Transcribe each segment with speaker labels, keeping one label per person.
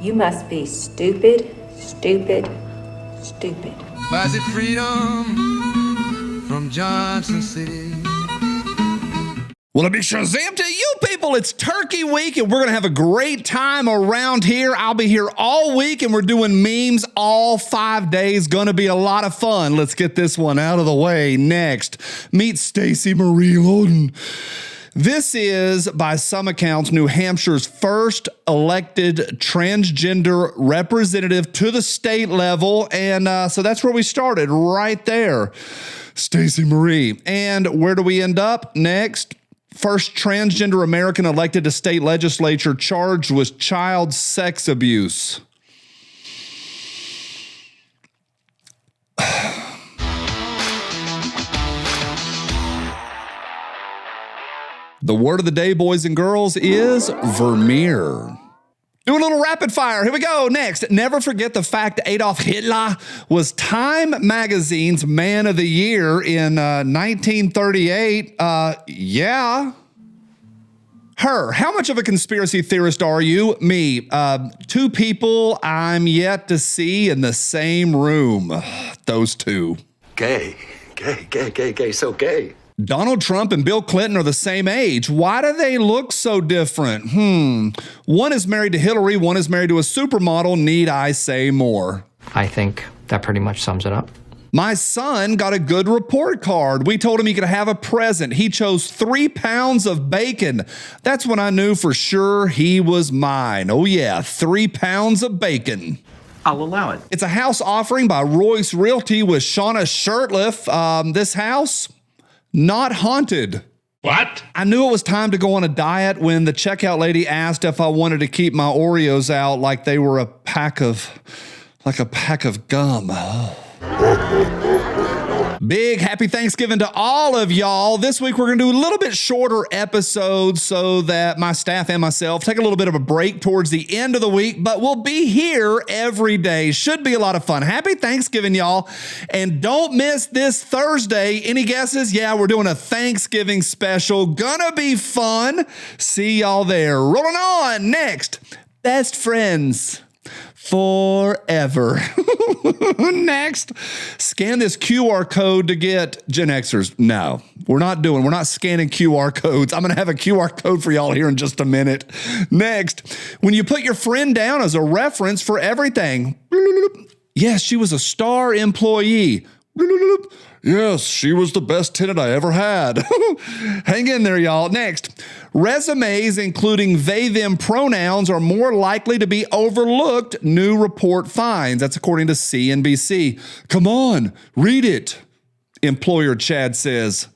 Speaker 1: You must be stupid, stupid, stupid.
Speaker 2: Was it freedom from Johnson City?
Speaker 3: Well, a big shazam to you people. It's Turkey Week, and we're going to have a great time around here. I'll be here all week, and we're doing memes all 5 days. Going to be a lot of fun. Let's get this one out of the way. Next, meet Stacey Marie Loden. This is, by some accounts, New Hampshire's first elected transgender representative to the state level. And so that's where we started, right there. Stacey Marie. And where do we end up? Next, first transgender American elected to state legislature charged with child sex abuse. The word of the day, boys and girls, is Vermeer. Do a little rapid fire. Here we go. Next, never forget the fact Adolf Hitler was Time Magazine's Man of the Year in 1938. Yeah. Her. How much of a conspiracy theorist are you? Me. Two people I'm yet to see in the same room. Those two.
Speaker 4: Gay, so gay.
Speaker 3: Donald Trump and Bill Clinton are the same age. Why do they look so different? One is married to Hillary, one is married to a supermodel. Need I say more?
Speaker 5: I think that pretty much sums it up.
Speaker 3: My son got a good report card. We told him he could have a present. He chose 3 pounds of bacon. That's when I knew for sure he was mine. Oh yeah, 3 pounds of bacon.
Speaker 6: I'll allow it.
Speaker 3: It's a house offering by Royce Realty with Shauna Shurtleff. This house, not haunted.
Speaker 6: What?
Speaker 3: I knew it was time to go on a diet when the checkout lady asked if I wanted to keep my Oreos out like they were a pack of gum. Big happy Thanksgiving to all of y'all. This week we're going to do a little bit shorter episodes so that my staff and myself take a little bit of a break towards the end of the week, but we'll be here every day. Should be a lot of fun. Happy Thanksgiving, y'all. And don't miss this Thursday. Any guesses? Yeah, we're doing a Thanksgiving special. Gonna be fun. See y'all there. Rolling on. Next, best friends forever. Next, scan this QR code to get Gen Xers. No, we're not scanning QR codes. I'm going to have a QR code for y'all here in just a minute. Next, when you put your friend down as a reference for everything. Yes, she was a star employee. Yes, she was the best tenant I ever had. Hang in there, y'all. Next, resumes including they, them pronouns are more likely to be overlooked, new report finds. That's according to CNBC. Come on, read it. Employer Chad says,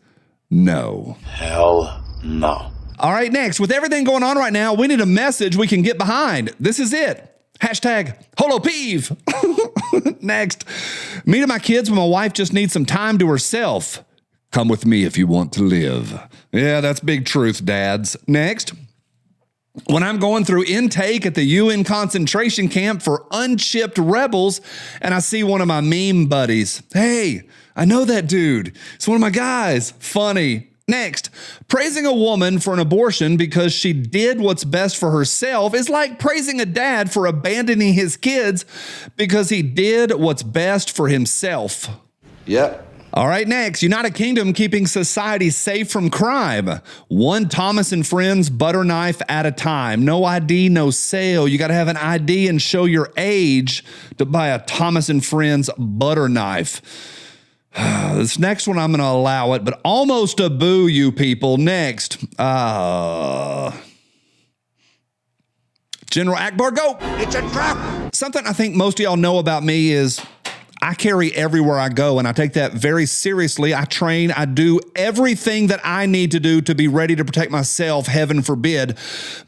Speaker 3: no.
Speaker 4: Hell no.
Speaker 3: All right, next, with everything going on right now, we need a message we can get behind. This is it. Hashtag holo peeve. Next, meeting my kids when my wife just needs some time to herself. Come with me if you want to live. Yeah, that's big truth, dads. Next, when I'm going through intake at the UN concentration camp for unchipped rebels and I see one of my meme buddies. Hey, I know that dude. It's one of my guys. Funny. Next, praising a woman for an abortion because she did what's best for herself is like praising a dad for abandoning his kids because he did what's best for himself.
Speaker 4: Yep.
Speaker 3: All right, next, United Kingdom keeping society safe from crime. One Thomas and Friends butter knife at a time. No ID, no sale. You got to have an ID and show your age to buy a Thomas and Friends butter knife. This next one, I'm going to allow it, but almost a boo, you people. Next, General Akbar, go.
Speaker 2: It's a trap.
Speaker 3: Something I think most of y'all know about me is I carry everywhere I go, and I take that very seriously. I train, I do everything that I need to do to be ready to protect myself, heaven forbid.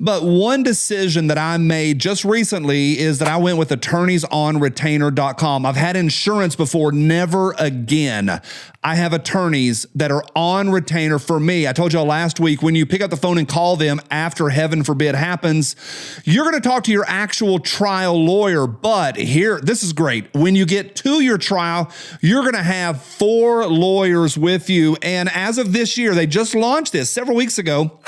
Speaker 3: But one decision that I made just recently is that I went with attorneysonretainer.com. I've had insurance before, never again. I have attorneys that are on retainer for me. I told y'all last week, when you pick up the phone and call them after heaven forbid happens, you're going to talk to your actual trial lawyer. But here, this is great. When you get to your trial, you're going to have 4 lawyers with you. And as of this year, they just launched this several weeks ago.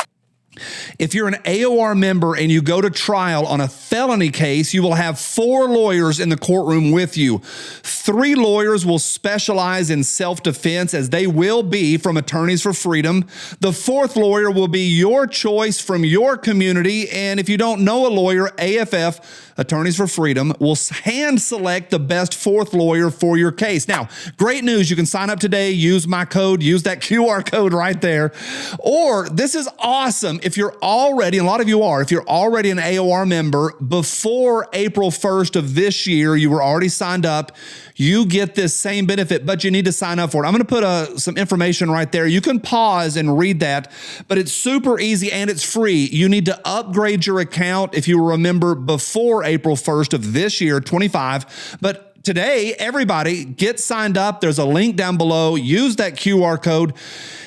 Speaker 3: If you're an AOR member and you go to trial on a felony case, you will have 4 lawyers in the courtroom with you. 3 lawyers will specialize in self-defense, as they will be from Attorneys for Freedom. The 4th lawyer will be your choice from your community. And if you don't know a lawyer, AFF, Attorneys for Freedom, will hand select the best 4th lawyer for your case. Now, great news. You can sign up today, use my code, use that QR code right there. Or this is awesome. If you're already, and a lot of you are, if you're already an AOR member, before April 1st of this year, you were already signed up, you get this same benefit, but you need to sign up for it. I'm going to put some information right there. You can pause and read that, but it's super easy and it's free. You need to upgrade your account if you were a member before April 1st of this year, 25. But today, everybody get signed up. There's a link down below. Use that QR code.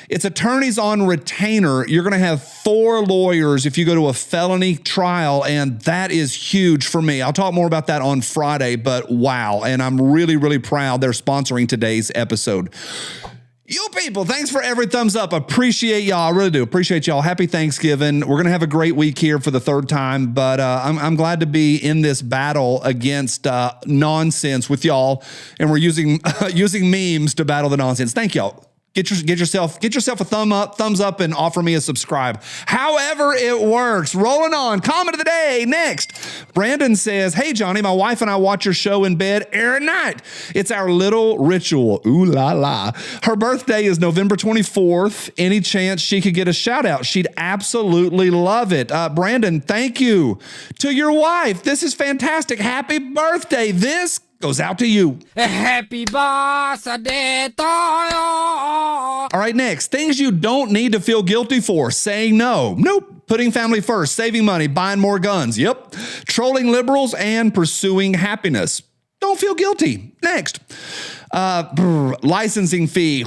Speaker 3: It's attorneys on retainer. You're going to have 4 lawyers if you go to a felony trial, and that is huge for me. I'll talk more about that on Friday, but wow. And I'm really, really proud they're sponsoring today's episode. You people, thanks for every thumbs up. Appreciate y'all. I really do. Appreciate y'all. Happy Thanksgiving. We're going to have a great week here for the 3rd time, but I'm glad to be in this battle against nonsense with y'all, and we're using using memes to battle the nonsense. Thank y'all. Get yourself a thumbs up and offer me a subscribe. However it works. Rolling on. Comment of the day. Next. Brandon says, hey, Johnny, my wife and I watch your show in bed every night. It's our little ritual. Ooh la la. Her birthday is November 24th. Any chance she could get a shout out? She'd absolutely love it. Brandon, thank you to your wife. This is fantastic. Happy birthday. This goes out to you.
Speaker 6: Happy birthday to you.
Speaker 3: All right, next. Things you don't need to feel guilty for. Saying no. Nope. Putting family first. Saving money. Buying more guns. Yep. Trolling liberals and pursuing happiness. Don't feel guilty. Next. Licensing fee.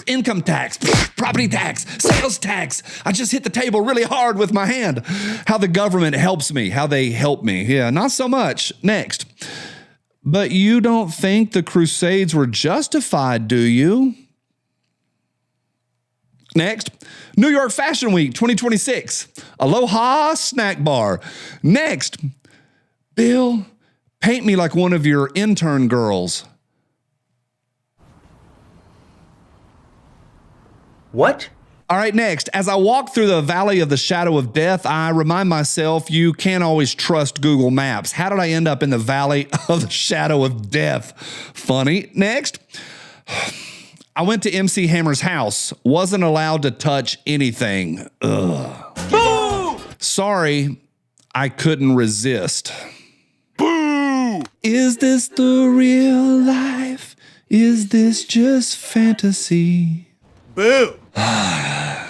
Speaker 3: Income tax. Property tax. Sales tax. I just hit the table really hard with my hand. How the government helps me. How they help me. Yeah, not so much. Next. But you don't think the Crusades were justified, do you? Next, New York Fashion Week 2026. Aloha Snack Bar. Next, Bill, paint me like one of your intern girls.
Speaker 7: What?
Speaker 3: All right, next, as I walk through the valley of the shadow of death, I remind myself you can't always trust Google Maps. How did I end up in the valley of the shadow of death? Funny. Next, I went to MC Hammer's house. Wasn't allowed to touch anything. Ugh. Boo! Sorry, I couldn't resist. Boo! Is this the real life? Is this just fantasy?
Speaker 7: Boo!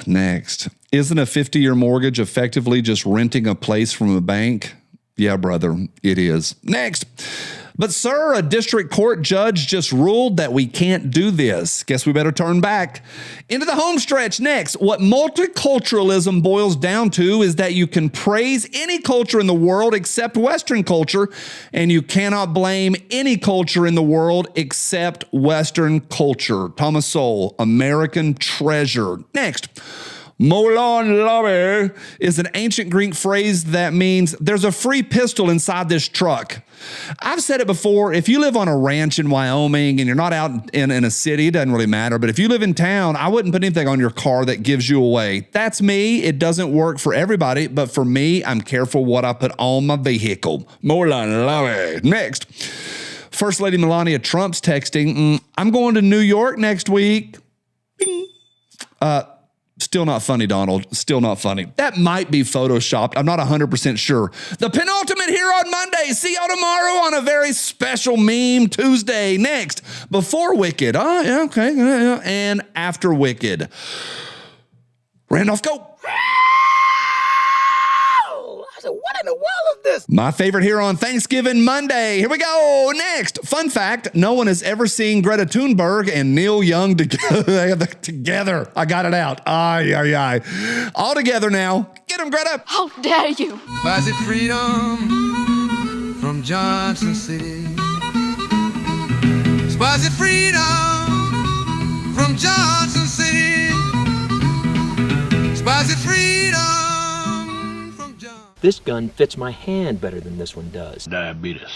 Speaker 3: Next. Isn't a 50-year mortgage effectively just renting a place from a bank? Yeah, brother, it is. Next. But sir, a district court judge just ruled that we can't do this. Guess we better turn back. Into the home stretch. Next. What multiculturalism boils down to is that you can praise any culture in the world except Western culture, and you cannot blame any culture in the world except Western culture. Thomas Sowell, American treasure. Next. Molon Labe is an ancient Greek phrase that means there's a free pistol inside this truck. I've said it before, if you live on a ranch in Wyoming and you're not out in a city, it doesn't really matter. But if you live in town, I wouldn't put anything on your car that gives you away. That's me. It doesn't work for everybody, but for me, I'm careful what I put on my vehicle. Molon Labe. Next. First Lady Melania Trump's texting, I'm going to New York next week. Bing. Still not funny, Donald. Still not funny. That might be photoshopped. I'm not 100% sure. The penultimate here on Monday. See y'all tomorrow on a very special Meme Tuesday. Next, before Wicked. Oh, yeah, okay. Yeah. And after Wicked. Randolph, go.
Speaker 7: I said, what in the world is this?
Speaker 3: My favorite here on Thanksgiving Monday. Here we go. Next, fun fact, no one has ever seen Greta Thunberg and Neil Young together. I got it out. Aye. All together now. Get them, Greta.
Speaker 8: How dare you?
Speaker 2: Was it freedom from Johnson City? Was it freedom from Johnson City? Was it freedom
Speaker 8: This gun fits my hand better than this one does.
Speaker 9: Diabetes.